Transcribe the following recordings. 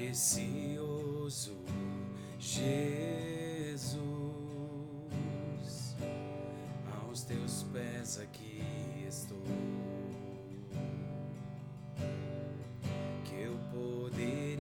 Precioso Jesus, aos teus pés aqui estou, que eu poder.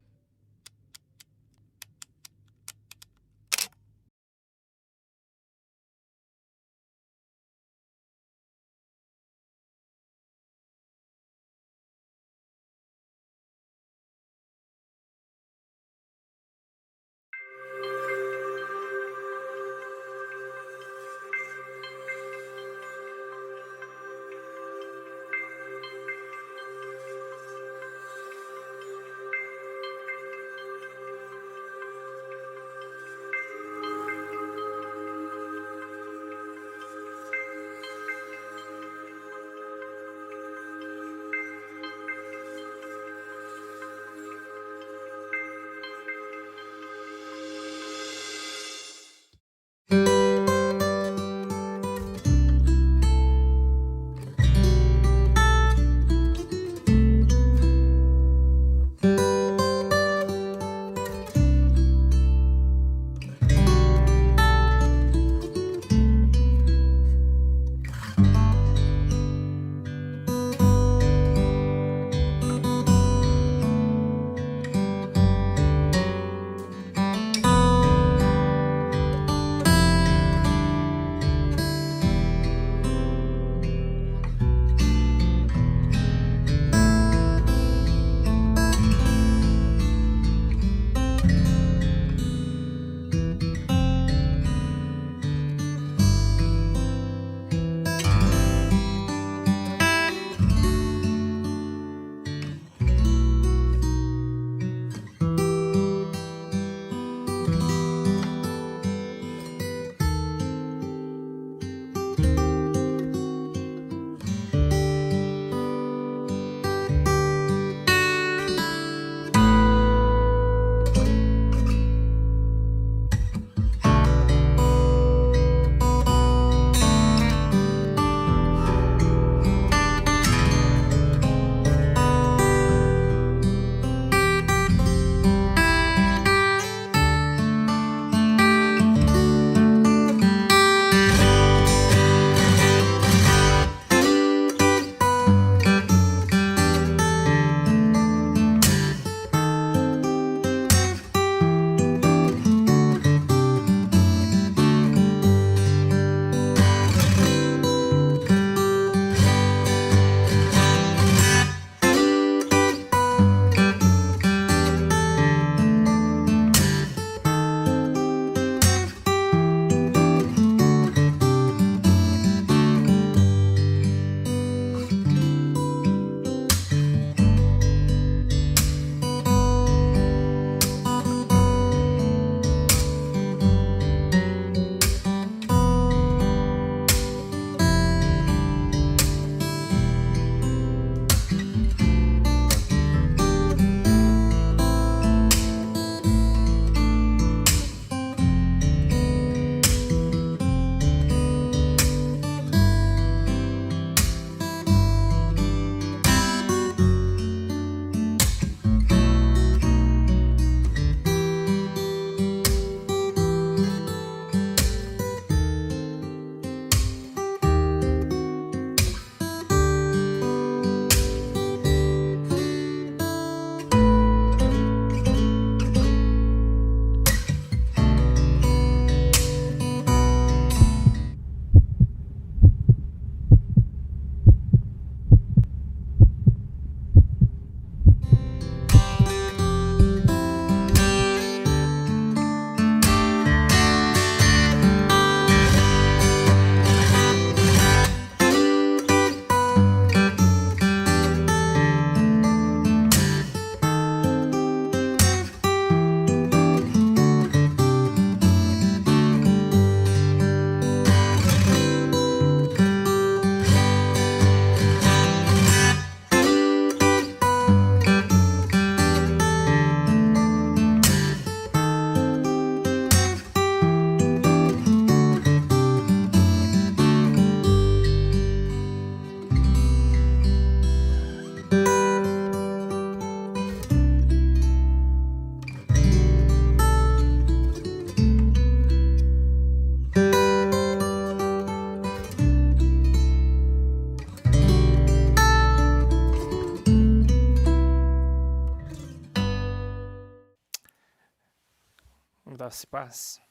Graça e paz.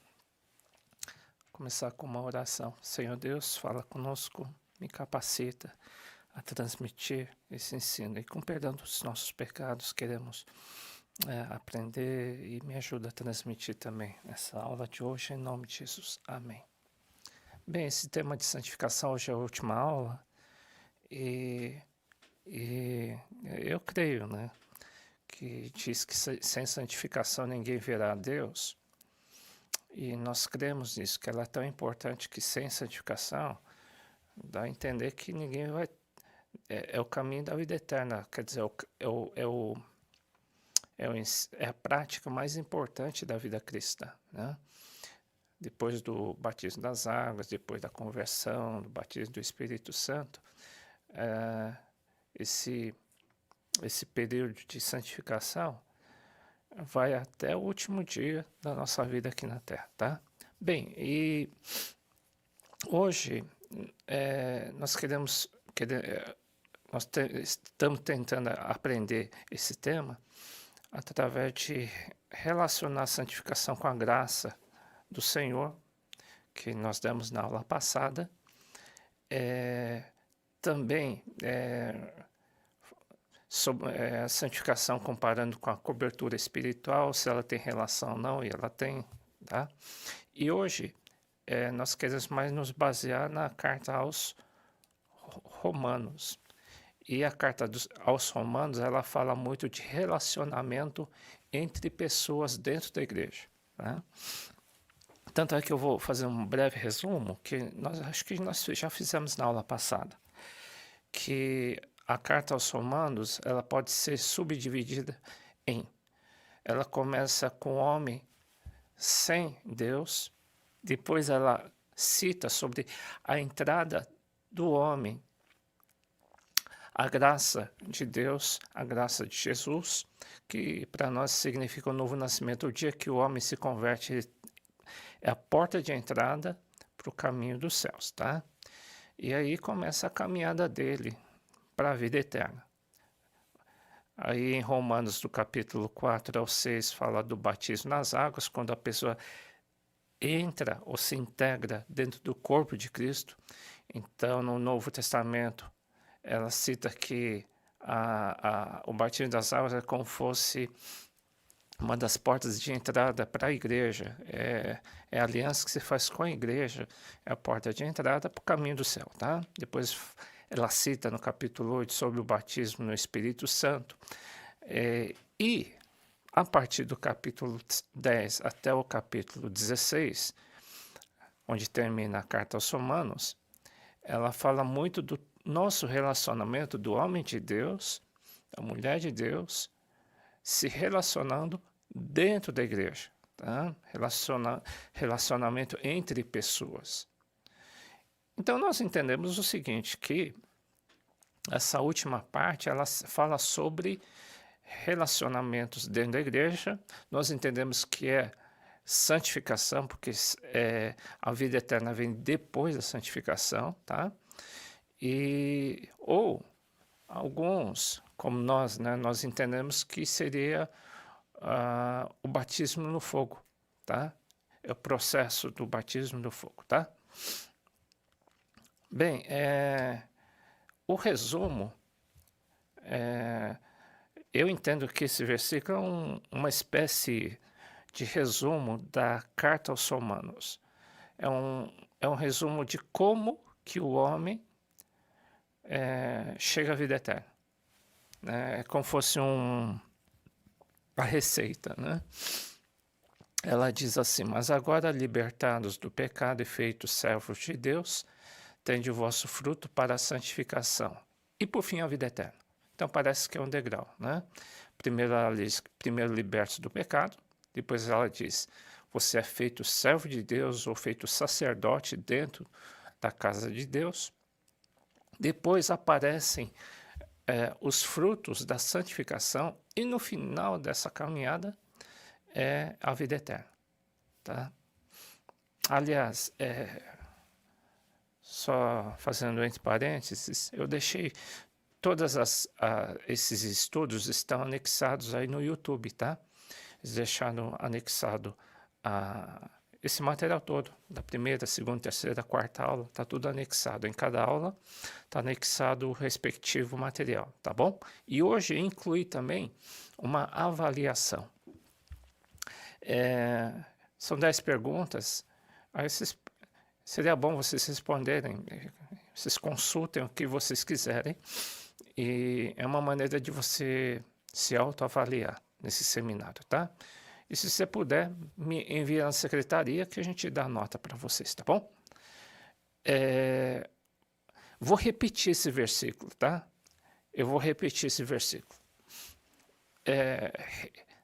Começar com uma oração. Senhor Deus, fala conosco, me capacita a transmitir esse ensino. E com perdão dos nossos pecados, queremos aprender e me ajuda a transmitir também essa aula de hoje, em nome de Jesus. Amém. Bem, esse tema de santificação hoje é a última aula e eu creio, né, que diz que sem santificação ninguém verá a Deus. E nós cremos nisso, que ela é tão importante que sem santificação dá a entender que ninguém vai... É o caminho da vida eterna, quer dizer, é a prática mais importante da vida cristã, né? Depois do batismo das águas, depois da conversão, do batismo do Espírito Santo, esse período de santificação vai até o último dia da nossa vida aqui na Terra, tá? Bem, e hoje nós estamos tentando aprender esse tema através de relacionar a santificação com a graça do Senhor, que nós demos na aula passada. Também sobre a santificação comparando com a cobertura espiritual, se ela tem relação ou não, e ela tem, tá? E hoje nós queremos mais nos basear na carta aos Romanos. E a carta aos Romanos, ela fala muito de relacionamento entre pessoas dentro da igreja, tá? Tanto é que eu vou fazer um breve resumo, que acho que nós já fizemos na aula passada, que a carta aos Romanos, ela pode ser subdividida ela começa com o homem sem Deus, depois ela cita sobre a entrada do homem, a graça de Deus, a graça de Jesus, que para nós significa o novo nascimento. O dia que o homem se converte é a porta de entrada para o caminho dos céus, tá? E aí começa a caminhada dele para a vida eterna. Aí em Romanos, do capítulo 4 ao 6, fala do batismo nas águas, quando a pessoa entra ou se integra dentro do corpo de Cristo. Então, no Novo Testamento, ela cita que o batismo das águas é como fosse uma das portas de entrada para a igreja. É a aliança que se faz com a igreja, é a porta de entrada para o caminho do céu, tá? Depois ela cita no capítulo 8 sobre o batismo no Espírito Santo. E a partir do capítulo 10 até o capítulo 16, onde termina a carta aos Romanos, ela fala muito do nosso relacionamento do homem de Deus, da mulher de Deus, se relacionando dentro da igreja, tá? Relacionamento entre pessoas. Então nós entendemos o seguinte, que essa última parte ela fala sobre relacionamentos dentro da igreja. Nós entendemos que é santificação, porque a vida eterna vem depois da santificação, tá? Ou alguns, como nós, né, nós entendemos que seria o batismo no fogo, tá? É o processo do batismo no fogo, tá? Bem, o resumo, eu entendo que esse versículo é uma espécie de resumo da carta aos Romanos. É um resumo de como que o homem chega à vida eterna. É como fosse a receita, né? Ela diz assim: mas agora libertados do pecado e feitos servos de Deus, tende o vosso fruto para a santificação e por fim a vida eterna. Então parece que é um degrau, né? Primeiro ela diz, primeiro libertos do pecado, depois ela diz, você é feito servo de Deus ou feito sacerdote dentro da casa de Deus. Depois aparecem os frutos da santificação e no final dessa caminhada é a vida eterna, tá? Aliás, só fazendo entre parênteses, eu deixei todos esses estudos estão anexados aí no YouTube, tá? Eles deixaram anexado esse material todo, da primeira, segunda, terceira, quarta aula, está tudo anexado. Em cada aula está anexado o respectivo material, tá bom? E hoje inclui também uma avaliação. São 10 perguntas, aí seria bom vocês responderem, vocês consultem o que vocês quiserem, e é uma maneira de você se autoavaliar nesse seminário, tá? E se você puder, me envia na secretaria que a gente dá nota para vocês, tá bom? Vou repetir esse versículo, tá? Eu vou repetir esse versículo.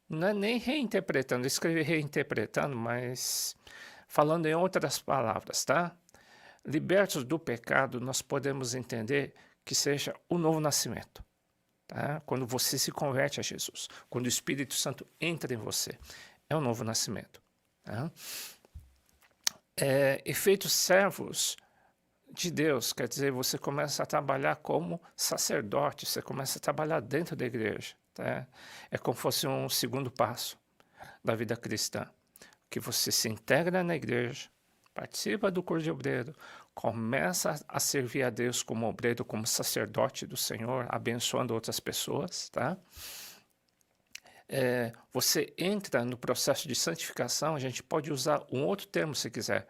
Não é nem reinterpretando, escrevi reinterpretando, mas falando em outras palavras, tá? Libertos do pecado, nós podemos entender que seja o novo nascimento. Tá? Quando você se converte a Jesus, quando o Espírito Santo entra em você, é um novo nascimento. Tá? Efeitos servos de Deus, quer dizer, você começa a trabalhar como sacerdote, você começa a trabalhar dentro da igreja. Tá? É como se fosse um segundo passo da vida cristã, que você se integra na igreja, participa do curso de obreiro, começa a servir a Deus como obreiro, como sacerdote do Senhor, abençoando outras pessoas, tá? Você entra no processo de santificação, a gente pode usar um outro termo se quiser.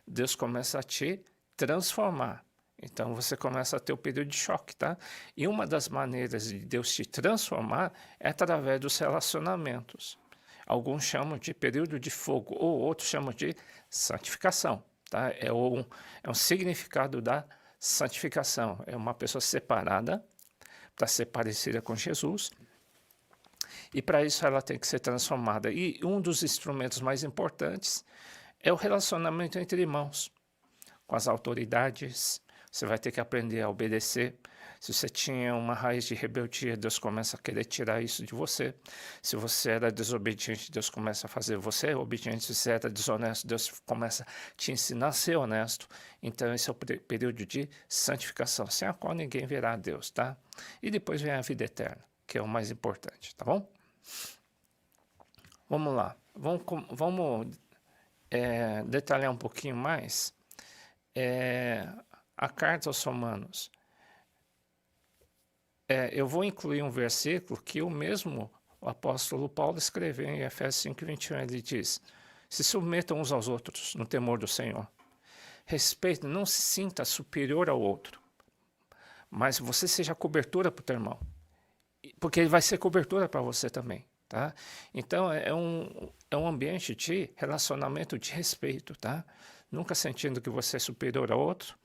Deus começa a te transformar. Então você começa a ter o período de choque, tá? E uma das maneiras de Deus te transformar é através dos relacionamentos. Alguns chamam de período de fogo, ou outros chamam de santificação. Tá? É um significado da santificação. É uma pessoa separada para ser parecida com Jesus. E para isso ela tem que ser transformada. E um dos instrumentos mais importantes é o relacionamento entre irmãos, com as autoridades. Você vai ter que aprender a obedecer. Se você tinha uma raiz de rebeldia, Deus começa a querer tirar isso de você. Se você era desobediente, Deus começa a fazer você obediente. Se você era desonesto, Deus começa a te ensinar a ser honesto. Então esse é o período de santificação, sem a qual ninguém verá a Deus, tá? E depois vem a vida eterna, que é o mais importante, tá bom? Vamos lá. Vamos detalhar um pouquinho mais. A carta aos Romanos. Eu vou incluir um versículo que o apóstolo Paulo escreveu em Efésios 5:21. Ele diz: se submetam uns aos outros no temor do Senhor. Respeito, não se sinta superior ao outro, mas você seja cobertura para o teu irmão, porque ele vai ser cobertura para você também. Tá? Então é um ambiente de relacionamento de respeito. Tá? Nunca sentindo que você é superior ao outro.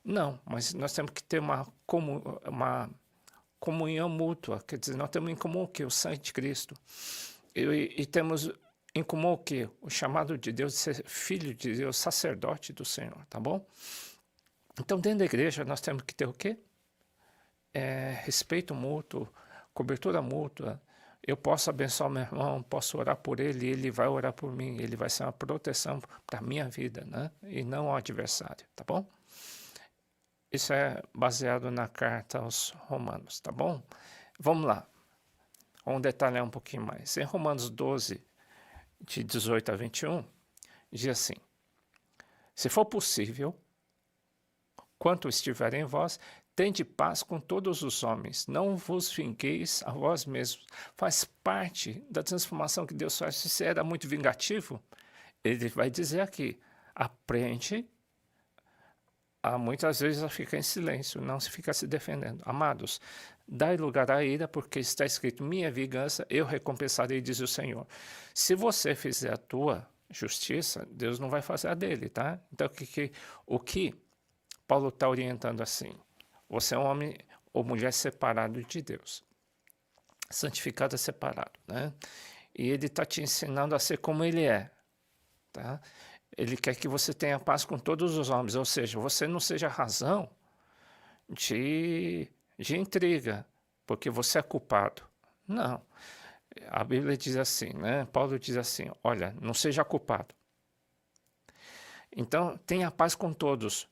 Não, mas nós temos que ter uma comunhão mútua, quer dizer, nós temos em comum o que? O sangue de Cristo. E temos em comum o que? O chamado de Deus de ser filho de Deus, sacerdote do Senhor, tá bom? Então, dentro da igreja, nós temos que ter o quê? Respeito mútuo, cobertura mútua. Eu posso abençoar meu irmão, posso orar por ele, ele vai orar por mim, ele vai ser uma proteção para a minha vida, né? E não ao adversário, tá bom? Isso é baseado na carta aos Romanos, tá bom? Vamos lá. Vamos detalhar um pouquinho mais. Em Romanos 12, de 18 a 21, diz assim: se for possível, quanto estiver em vós, tende paz com todos os homens. Não vos vingueis a vós mesmos. Faz parte da transformação que Deus faz. Se você era muito vingativo, ele vai dizer aqui: aprende muitas vezes a ficar em silêncio, não se fica se defendendo. Amados, dai lugar à ira, porque está escrito: minha vingança, eu recompensarei, diz o Senhor. Se você fizer a tua justiça, Deus não vai fazer a dele, tá? Então, o que Paulo está orientando assim? Você é um homem ou mulher separado de Deus, santificado, separado, né? E ele está te ensinando a ser como ele é, tá? Ele quer que você tenha paz com todos os homens, ou seja, você não seja razão de intriga, porque você é culpado. Não. A Bíblia diz assim, né? Paulo diz assim: olha, não seja culpado. Então, tenha paz com todos.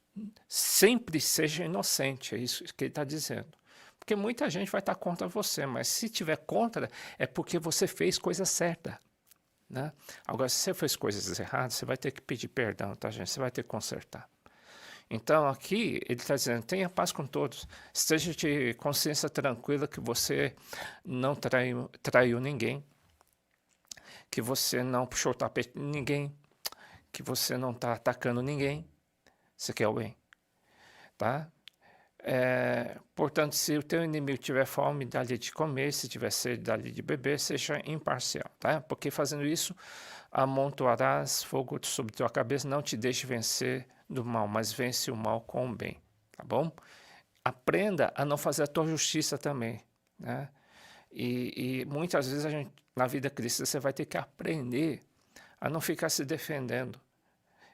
Sempre seja inocente, é isso que ele está dizendo. Porque muita gente vai estar contra você, mas se tiver contra, é porque você fez coisa certa. né? Agora, se você fez coisas erradas, você vai ter que pedir perdão, tá, gente? Você vai ter que consertar. Então, aqui, ele está dizendo, tenha paz com todos. Esteja de consciência tranquila que você não traiu ninguém, que você não puxou o tapete de ninguém, que você não está atacando ninguém. Você quer o bem, tá? Portanto, se o teu inimigo tiver fome, dá-lhe de comer, se tiver sede, dá-lhe de beber, seja imparcial, tá? Porque fazendo isso, amontoarás fogo sobre tua cabeça, não te deixe vencer do mal, mas vence o mal com o bem, tá bom? Aprenda a não fazer a tua justiça também, né? E muitas vezes na vida cristã você vai ter que aprender a não ficar se defendendo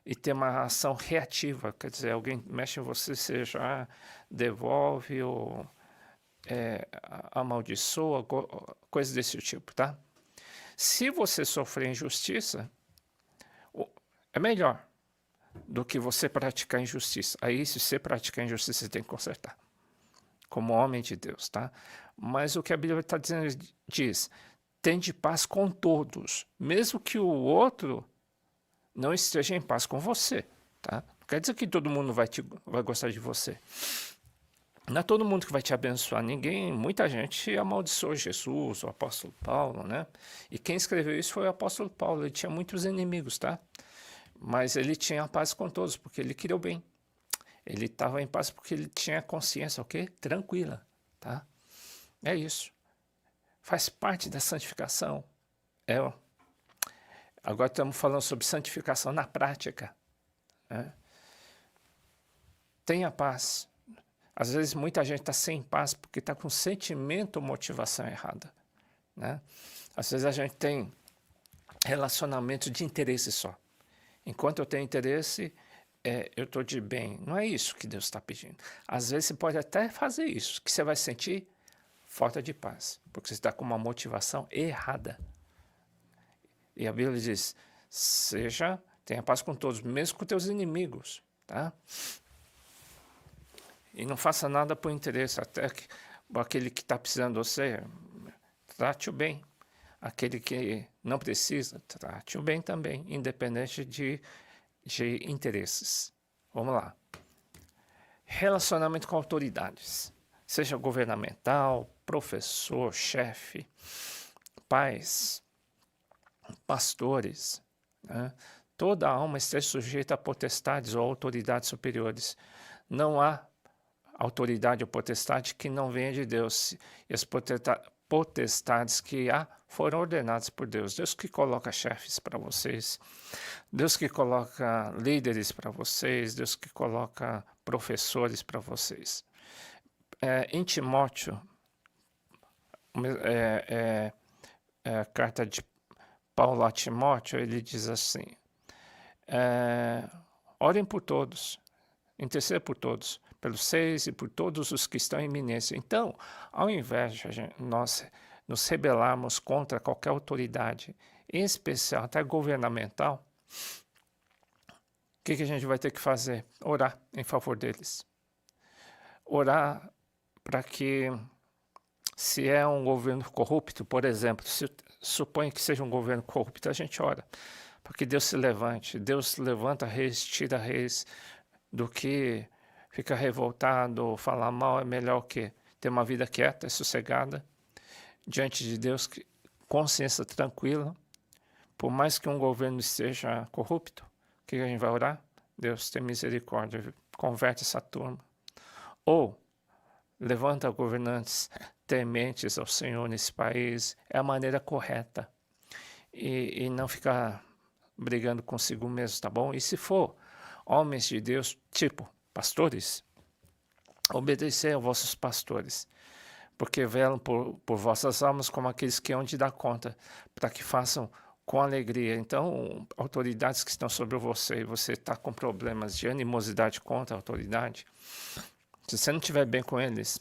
e ter uma ação reativa, quer dizer, alguém mexe em você, você já devolve ou amaldiçoa, coisas desse tipo, tá? Se você sofrer injustiça, é melhor do que você praticar injustiça. Aí, se você praticar injustiça, você tem que consertar, como homem de Deus, tá? Mas o que a Bíblia está dizendo diz, tende paz com todos, mesmo que o outro não esteja em paz com você, tá? Não quer dizer que todo mundo vai gostar de você. Não é todo mundo que vai te abençoar. Muita gente amaldiçoou Jesus, o apóstolo Paulo, né? E quem escreveu isso foi o apóstolo Paulo. Ele tinha muitos inimigos, tá? Mas ele tinha paz com todos, porque ele queria o bem. Ele estava em paz porque ele tinha consciência, o quê? Tranquila, tá? É isso. Faz parte da santificação. Agora estamos falando sobre santificação na prática, né? Tenha paz. Às vezes muita gente está sem paz porque está com sentimento ou motivação errada, né? Às vezes a gente tem relacionamento de interesse só. Enquanto eu tenho interesse, eu estou de bem. Não é isso que Deus está pedindo. Às vezes você pode até fazer isso, que você vai sentir falta de paz, porque você está com uma motivação errada. E a Bíblia diz, tenha paz com todos, mesmo com teus inimigos, tá? E não faça nada por interesse, até que aquele que está precisando de você, trate-o bem. Aquele que não precisa, trate-o bem também, independente de interesses. Vamos lá. Relacionamento com autoridades, seja governamental, professor, chefe, pais, pastores, né? Toda alma esteja sujeita a potestades ou autoridades superiores. Não há autoridade ou potestade que não venha de Deus. E as potestades que há foram ordenadas por Deus. Deus que coloca chefes para vocês, Deus que coloca líderes para vocês, Deus que coloca professores para vocês. Em Timóteo, a carta de Paulo a Timóteo, ele diz assim, orem por todos, interceda por todos, pelos seis e por todos os que estão em iminência. Então, ao invés de nós nos rebelarmos contra qualquer autoridade, em especial até governamental, o que a gente vai ter que fazer? Orar em favor deles. Orar para que, se é um governo corrupto, por exemplo, se supõe que seja um governo corrupto, a gente ora para que Deus se levante. Deus levanta reis, tira reis, do que ficar revoltado, falar mal. É melhor que ter uma vida quieta e sossegada diante de Deus, consciência tranquila. Por mais que um governo esteja corrupto, o que a gente vai orar? Deus, tem misericórdia, converte essa turma. Ou levanta governantes tementes ao Senhor nesse país. É a maneira correta. E não ficar brigando consigo mesmo, tá bom? E se for homens de Deus, tipo pastores, obedecer aos vossos pastores, porque velam por vossas almas como aqueles que hão de dar conta, para que façam com alegria. Então, autoridades que estão sobre você, e você está com problemas de animosidade contra a autoridade, se você não estiver bem com eles,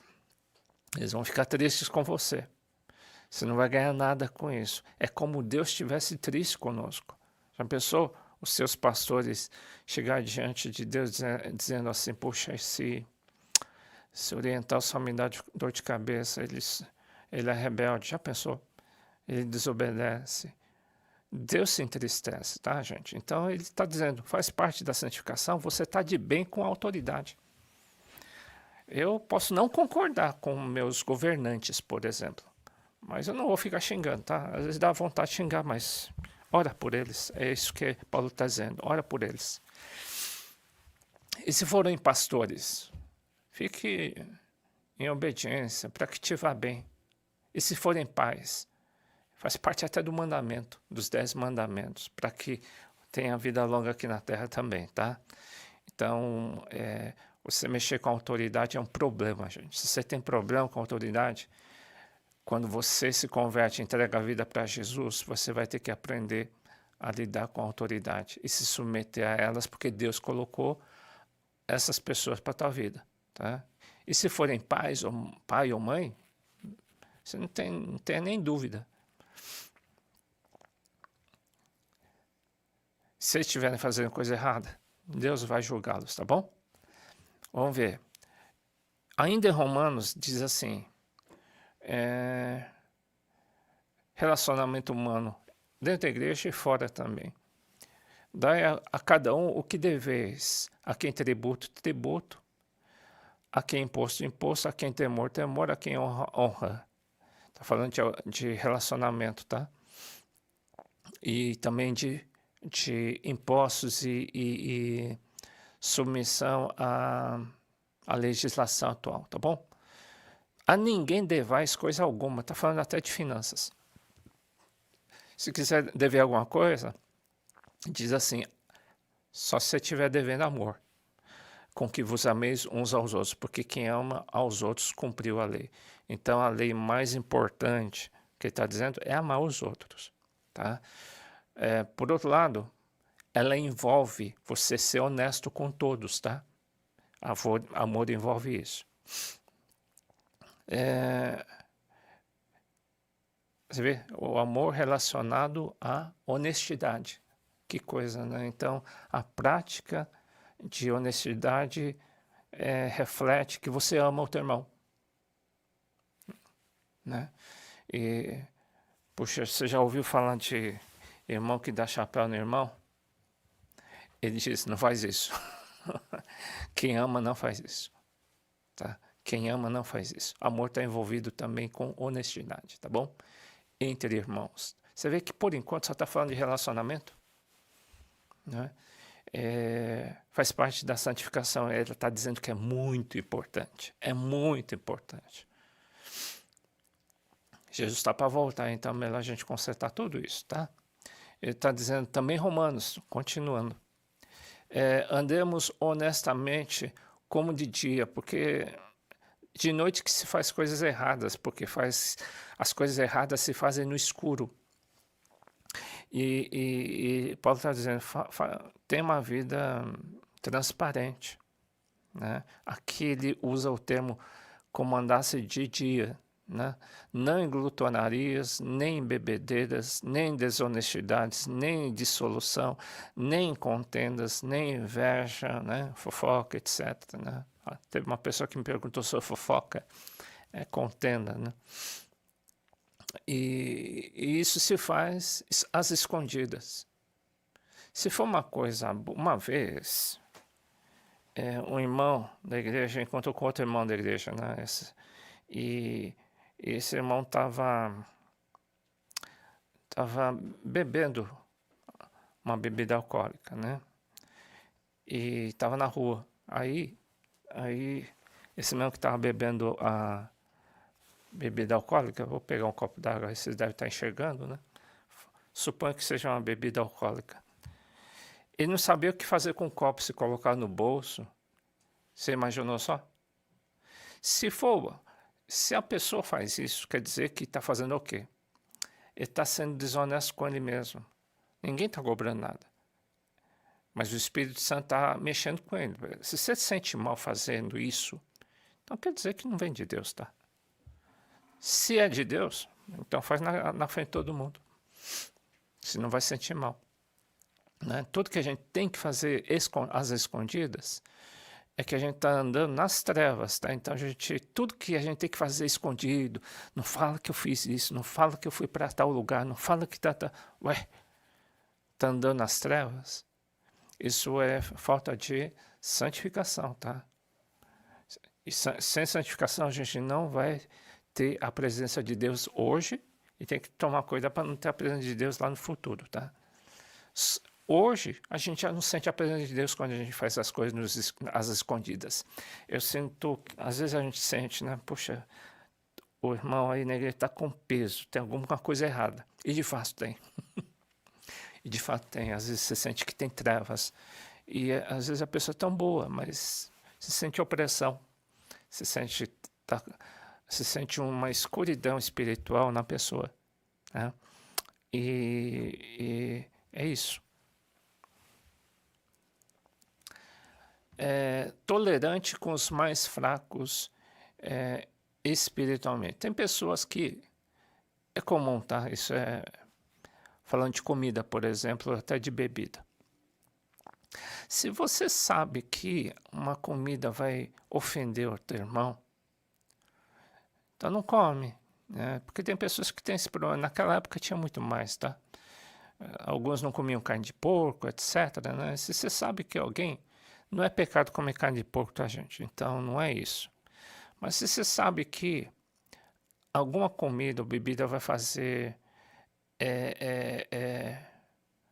eles vão ficar tristes com você. Você não vai ganhar nada com isso. É como Deus estivesse triste conosco. Já pensou os seus pastores chegar diante de Deus dizendo assim, puxa, esse oriental só me dá dor de cabeça, ele é rebelde. Já pensou? Ele desobedece. Deus se entristece, tá, gente? Então ele está dizendo, faz parte da santificação, você está de bem com a autoridade. Eu posso não concordar com meus governantes, por exemplo, mas eu não vou ficar xingando, tá? Às vezes dá vontade de xingar, mas ora por eles. É isso que Paulo está dizendo, ora por eles. E se forem pastores, fique em obediência para que te vá bem. E se forem pais, faz parte até do mandamento, dos 10 mandamentos, para que tenha vida longa aqui na terra também, tá? Então, você mexer com a autoridade é um problema, gente. Se você tem problema com a autoridade, quando você se converte e entrega a vida para Jesus, você vai ter que aprender a lidar com a autoridade e se submeter a elas, porque Deus colocou essas pessoas para a tua vida, tá? E se forem pai ou mãe, você não tem nem dúvida. Se eles estiverem fazendo coisa errada, Deus vai julgá-los, tá bom? Vamos ver. Ainda em Romanos diz assim, relacionamento humano dentro da igreja e fora também. Dai a cada um o que deveis, a quem tributo, tributo, a quem imposto, imposto, a quem temor, temor, a quem honra, honra. Está falando de relacionamento, tá? E também de impostos e submissão à legislação atual, tá bom? A ninguém devais coisa alguma, está falando até de finanças. Se quiser dever alguma coisa, diz assim, só se você estiver devendo amor, com que vos ameis uns aos outros, porque quem ama aos outros cumpriu a lei. Então a lei mais importante que ele está dizendo é amar os outros, tá? Por outro lado, ela envolve você ser honesto com todos, tá? Amor envolve isso. Você vê? O amor relacionado à honestidade. Que coisa, né? Então, a prática de honestidade reflete que você ama o teu irmão, né? E, puxa, você já ouviu falar de irmão que dá chapéu no irmão? Ele diz, não faz isso. Quem ama não faz isso, tá? Quem ama não faz isso. Amor está envolvido também com honestidade, tá bom? Entre irmãos. Você vê que por enquanto só está falando de relacionamento, né? Faz parte da santificação. Ele está dizendo que é muito importante. É muito importante. Jesus está para voltar, então é melhor a gente consertar tudo isso, tá? Ele está dizendo também Romanos, continuando. Andemos honestamente como de dia, porque de noite que se faz coisas erradas, porque as coisas erradas se fazem no escuro. E Paulo está dizendo, tem uma vida transparente, né? Aqui ele usa o termo como andasse de dia, né? Não em glutonarias, nem em bebedeiras, nem em desonestidades, nem em dissolução, nem em contendas, nem em inveja, né? Fofoca, etc., né? Teve uma pessoa que me perguntou sobre fofoca, contenda, né? E isso se faz às escondidas. Se for uma coisa, uma vez, um irmão da igreja encontrou com outro irmão da igreja, né? E esse irmão estava bebendo uma bebida alcoólica, né? E estava na rua. Aí esse irmão que estava bebendo a bebida alcoólica, vou pegar um copo d'água, vocês devem estar enxergando, né? Suponho que seja uma bebida alcoólica. Ele não sabia o que fazer com o copo, se colocar no bolso. Você imaginou só? Se a pessoa faz isso, quer dizer que está fazendo o quê? Ele está sendo desonesto com ele mesmo. Ninguém está cobrando nada. Mas o Espírito Santo está mexendo com ele. Se você se sente mal fazendo isso, então quer dizer que não vem de Deus, tá? Se é de Deus, então faz na frente de todo mundo. Senão vai se sentir mal, né? Tudo que a gente tem que fazer às escondidas é que a gente está andando nas trevas, tá? Então tudo que a gente tem que fazer escondido, não fala que eu fiz isso, não fala que eu fui para tal lugar, não fala que tá. Ué, está andando nas trevas, isso é falta de santificação, tá? E sem santificação a gente não vai ter a presença de Deus hoje e tem que tomar cuidado para não ter a presença de Deus lá no futuro, tá? Hoje a gente já não sente a presença de Deus quando a gente faz as coisas às escondidas. Eu sinto, às vezes a gente sente, né? Poxa, o irmão aí na igreja está com peso, tem alguma coisa errada. E de fato tem. E de fato tem. Às vezes você sente que tem trevas. E às vezes a pessoa é tão boa, mas se sente opressão. Se sente, se sente uma escuridão espiritual na pessoa. Né? E é isso. Tolerante com os mais fracos espiritualmente. Tem pessoas que é comum, tá? Isso é falando de comida, por exemplo, até de bebida. Se você sabe que uma comida vai ofender o teu irmão, então não come, né? Porque tem pessoas que têm esse problema. Naquela época tinha muito mais, tá? Alguns não comiam carne de porco, etc, né? Se você sabe que alguém... Não é pecado comer carne de porco, tá, gente? Então não é isso. Mas se você sabe que alguma comida ou bebida vai fazer...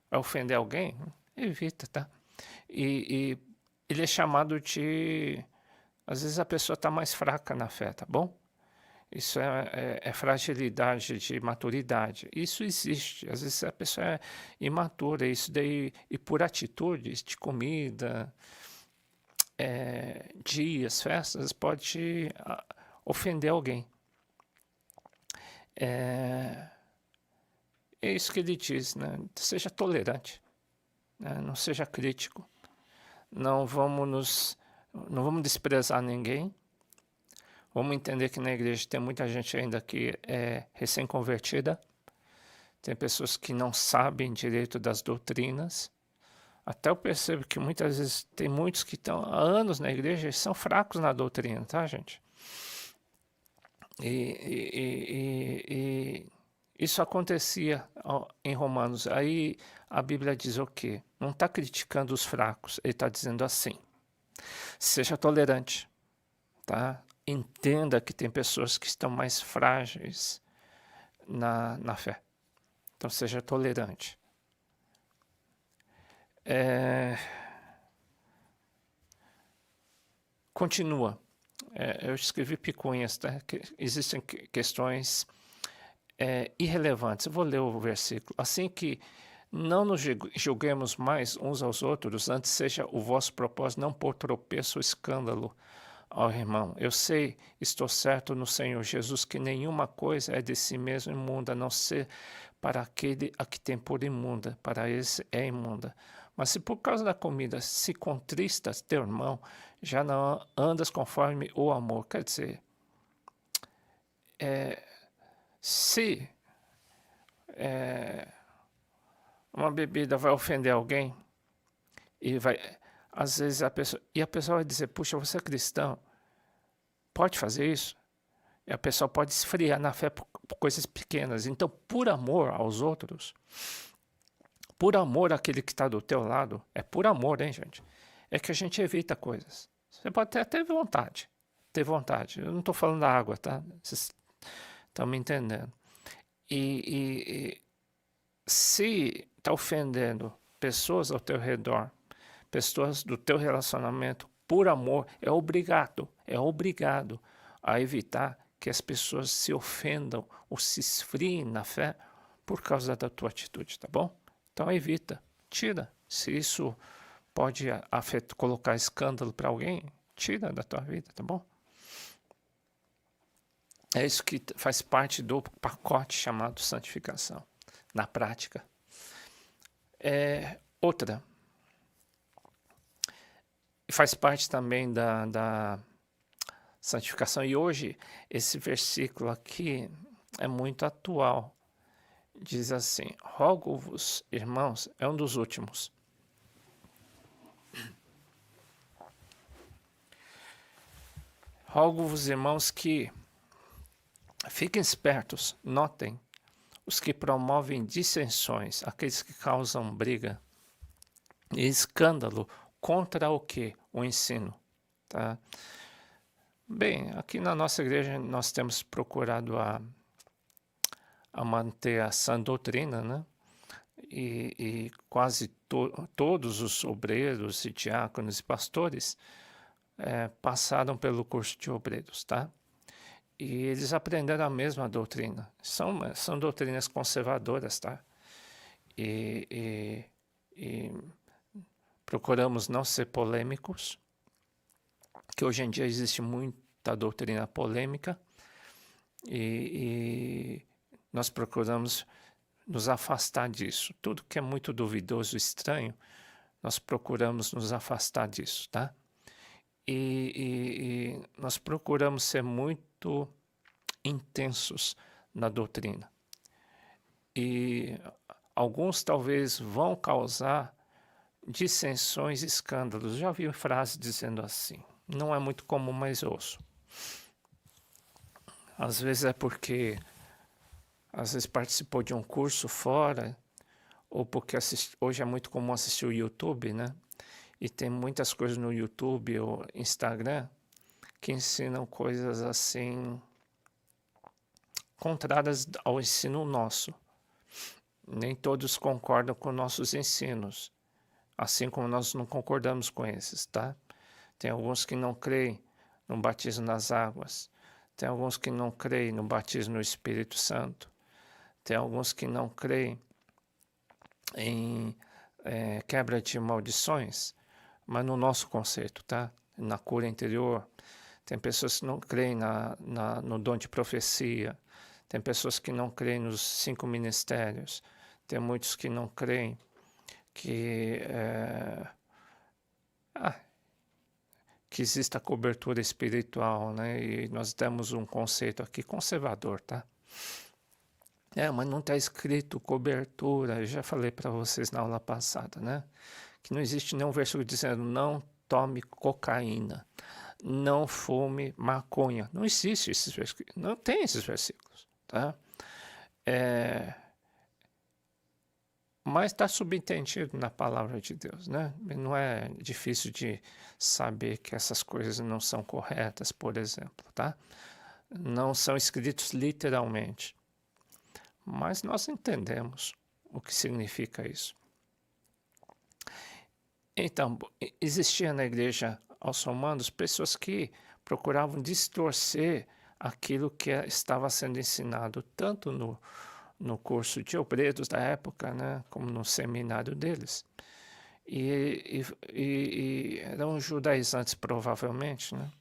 vai ofender alguém, evita, tá? E ele é chamado de... Às vezes a pessoa está mais fraca na fé, tá bom? Isso é fragilidade de maturidade. Isso existe. Às vezes a pessoa é imatura. Isso daí, e por atitudes de comida, dias, festas, pode ofender alguém. É isso que ele diz, né? Seja tolerante, né? Não seja crítico. Não vamos desprezar ninguém. Vamos entender que na igreja tem muita gente ainda que é recém-convertida. Tem pessoas que não sabem direito das doutrinas. Até eu percebo que muitas vezes tem muitos que estão há anos na igreja e são fracos na doutrina, tá, gente? E isso acontecia em Romanos. Aí a Bíblia diz o quê? Não está criticando os fracos, ele está dizendo assim: seja tolerante, tá? Entenda que tem pessoas que estão mais frágeis na fé. Então seja tolerante. Continua. Eu escrevi picuinhas, tá? Que existem questões irrelevantes. Eu vou ler o versículo. Assim que não nos julguemos mais uns aos outros, antes seja o vosso propósito não pôr tropeço ou escândalo ao irmão. Eu sei, estou certo no Senhor Jesus, que nenhuma coisa é de si mesmo imunda, a não ser para aquele a que tem por imunda, para esse é imunda. Mas se por causa da comida se contristas teu irmão, já não andas conforme o amor. Quer dizer, se uma bebida vai ofender alguém, e vai, às vezes a pessoa vai dizer, puxa, você é cristão, pode fazer isso? E a pessoa pode esfriar na fé por coisas pequenas. Então, por amor aos outros, por amor àquele que está do teu lado, é por amor, hein, gente? É que a gente evita coisas. Você pode ter até vontade, ter vontade. Eu não estou falando da água, tá? Vocês estão me entendendo. E se está ofendendo pessoas ao teu redor, pessoas do teu relacionamento, por amor, é obrigado a evitar que as pessoas se ofendam ou se esfriem na fé por causa da tua atitude, tá bom? Então evita, tira. Se isso pode colocar escândalo para alguém, tira da tua vida, tá bom? É isso que faz parte do pacote chamado santificação, na prática. Outra, faz parte também da santificação, e hoje esse versículo aqui é muito atual. Diz assim: rogo-vos, irmãos, é um dos últimos. Rogo-vos, irmãos, que fiquem espertos, notem os que promovem dissensões, aqueles que causam briga e escândalo contra o que? O ensino, tá? Bem, aqui na nossa igreja nós temos procurado a manter a sã doutrina, né? E quase todos os obreiros e diáconos e pastores passaram pelo curso de obreiros, tá? E eles aprenderam a mesma doutrina. São doutrinas conservadoras, tá? E procuramos não ser polêmicos, que hoje em dia existe muita doutrina polêmica, e nós procuramos nos afastar disso. Tudo que é muito duvidoso, estranho, nós procuramos nos afastar disso, tá? E nós procuramos ser muito intensos na doutrina. E alguns talvez vão causar dissensões e escândalos. Já vi frases dizendo assim. Não é muito comum, mas ouço. Às vezes é porque às vezes participou de um curso fora, ou porque hoje é muito comum assistir o YouTube, né? E tem muitas coisas no YouTube ou Instagram que ensinam coisas assim contrárias ao ensino nosso. Nem todos concordam com nossos ensinos, assim como nós não concordamos com esses, tá? Tem alguns que não creem no batismo nas águas, tem alguns que não creem no batismo no Espírito Santo, tem alguns que não creem em quebra de maldições, mas no nosso conceito, tá? Na cura interior. Tem pessoas que não creem no dom de profecia, tem pessoas que não creem nos 5 ministérios, tem muitos que não creem que exista cobertura espiritual, né? E nós temos um conceito aqui conservador, tá? Mas não está escrito cobertura. Eu já falei para vocês na aula passada, né? Que não existe nenhum versículo dizendo não tome cocaína, não fume maconha. Não existe esses versículos, não tem esses versículos, tá? Mas está subentendido na palavra de Deus, né? Não é difícil de saber que essas coisas não são corretas, por exemplo, tá? Não são escritos literalmente, mas nós entendemos o que significa isso. Então, existia na igreja aos romanos pessoas que procuravam distorcer aquilo que estava sendo ensinado tanto no curso de obreiros da época, né, como no seminário deles. E eram judaizantes, provavelmente, né,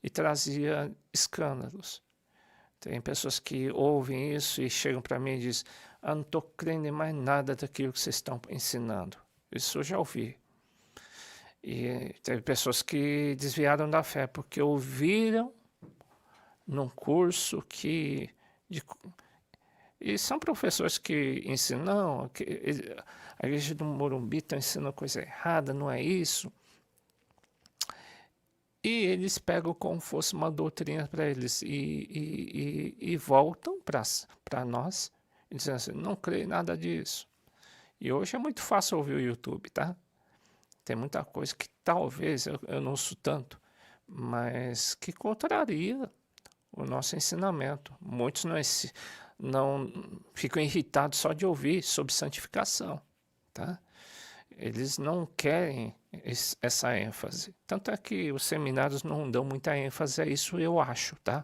e trazia escândalos. Tem pessoas que ouvem isso e chegam para mim e dizem: não estou crendo em mais nada daquilo que vocês estão ensinando. Isso eu já ouvi. E teve pessoas que desviaram da fé porque ouviram num curso e são professores que ensinam que a igreja do Morumbi está ensinando coisa errada, não é isso. E eles pegam como fosse uma doutrina para eles e voltam para nós e dizem assim: não creio em nada disso. E hoje é muito fácil ouvir o YouTube, tá? Tem muita coisa que talvez eu não ouço tanto, mas que contraria o nosso ensinamento. Muitos não ficam irritados só de ouvir sobre santificação, tá? Eles não querem essa ênfase. Tanto é que os seminários não dão muita ênfase a isso, eu acho, tá?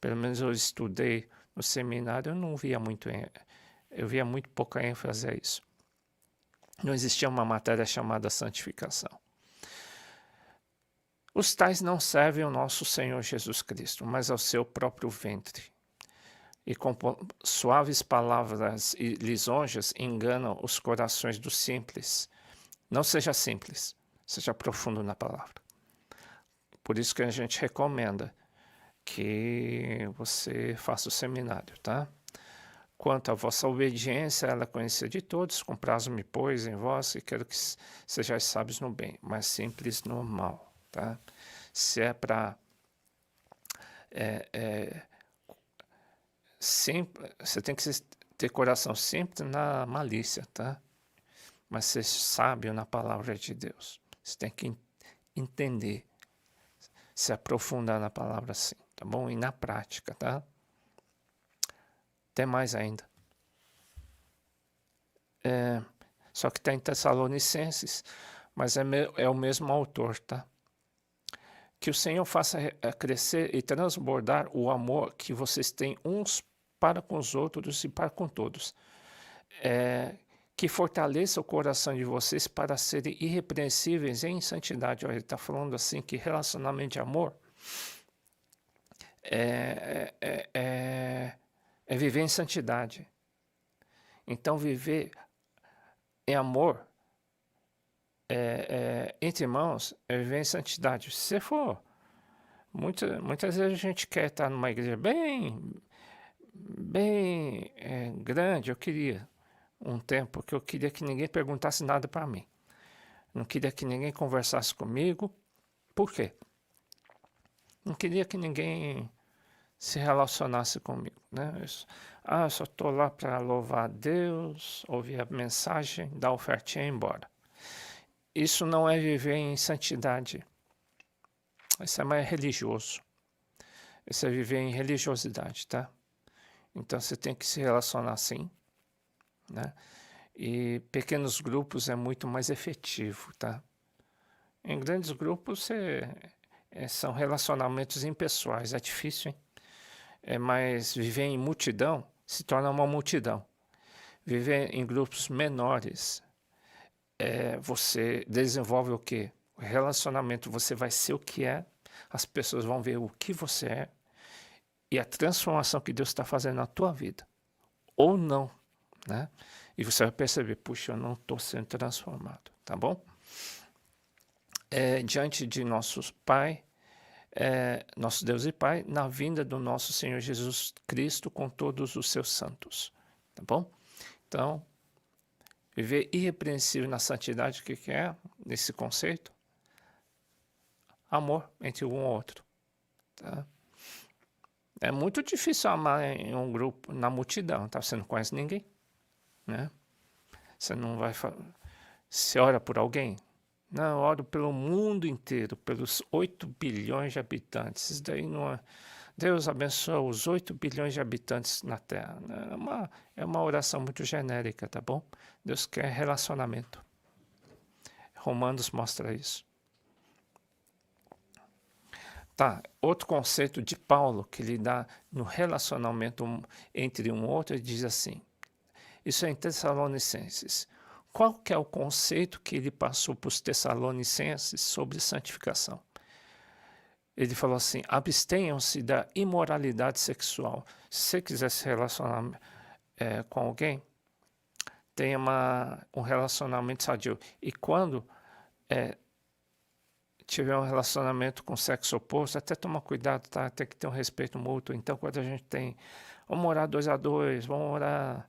Pelo menos eu estudei no seminário, eu via muito pouca ênfase a isso. Não existia uma matéria chamada santificação. Os tais não servem ao nosso Senhor Jesus Cristo, mas ao seu próprio ventre. E com suaves palavras e lisonjas enganam os corações dos simples. Não seja simples, seja profundo na palavra. Por isso que a gente recomenda que você faça o seminário, tá? Quanto à vossa obediência, ela é conhecida de todos, com prazo me pôs em vós, e quero que sejais sábios no bem, mas simples no mal, tá? Se é para... você tem que ter coração simples na malícia, tá? Mas ser sábio na palavra de Deus. Você tem que entender, se aprofundar na palavra sim, tá bom? E na prática, tá? Tem mais ainda. Só que está em Tessalonicenses, mas é o mesmo autor, tá? Que o Senhor faça crescer e transbordar o amor que vocês têm uns para com os outros e para com todos. Que fortaleça o coração de vocês para serem irrepreensíveis em santidade. Olha, ele está falando assim que relacionamento de amor é viver em santidade. Então, viver em amor entre irmãos é viver em santidade. Se você for, muitas vezes a gente quer estar numa igreja bem grande. Eu queria um tempo que eu queria que ninguém perguntasse nada para mim. Não queria que ninguém conversasse comigo. Por quê? Não queria que ninguém se relacionasse comigo, né? Eu só estou lá para louvar a Deus, ouvir a mensagem, dar a ofertinha e ir embora. Isso não é viver em santidade. Isso é mais religioso. Isso é viver em religiosidade, tá? Então você tem que se relacionar assim, né? E pequenos grupos é muito mais efetivo, tá? Em grandes grupos são relacionamentos impessoais, é difícil, hein? Mas viver em multidão se torna uma multidão. Viver em grupos menores, você desenvolve o quê? O relacionamento, você vai ser o que é, as pessoas vão ver o que você é e a transformação que Deus está fazendo na tua vida. Ou não, né? E você vai perceber, puxa, eu não estou sendo transformado, tá bom? Diante de nosso Pai, nosso Deus e Pai, na vinda do nosso Senhor Jesus Cristo com todos os seus santos, tá bom? Então, viver irrepreensível na santidade, o que é nesse conceito? Amor entre um e outro, tá? É muito difícil amar em um grupo, na multidão, tá? Você não conhece ninguém, né? Você não vai você ora por alguém? Não, eu oro pelo mundo inteiro, pelos 8 bilhões de habitantes. Isso daí não é... Deus abençoa os 8 bilhões de habitantes na Terra. É uma oração muito genérica, tá bom? Deus quer relacionamento. Romanos mostra isso. Tá, outro conceito de Paulo que ele dá no relacionamento entre um outro, ele diz assim, isso é em Tessalonicenses. Qual que é o conceito que ele passou para os Tessalonicenses sobre santificação? Ele falou assim, abstenham-se da imoralidade sexual. Se você quiser se relacionar com alguém, tenha um relacionamento sadio. E quando tiver um relacionamento com o sexo oposto, até toma cuidado, tá? Tem que ter um respeito mútuo. Então, quando a gente vamos orar 2 a 2, vamos orar,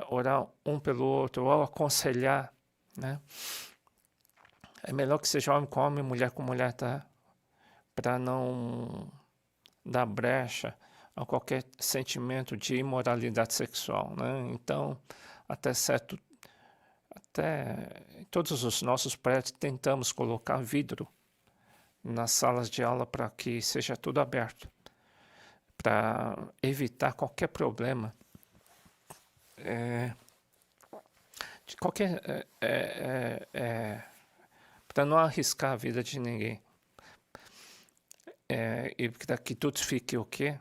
orar um pelo outro, ou aconselhar, né? É melhor que seja homem com homem, mulher com mulher, tá? Para não dar brecha a qualquer sentimento de imoralidade sexual, né? Então, até em todos os nossos prédios tentamos colocar vidro nas salas de aula para que seja tudo aberto, para evitar qualquer problema, de qualquer, para não arriscar a vida de ninguém, e para que tudo fique o quê?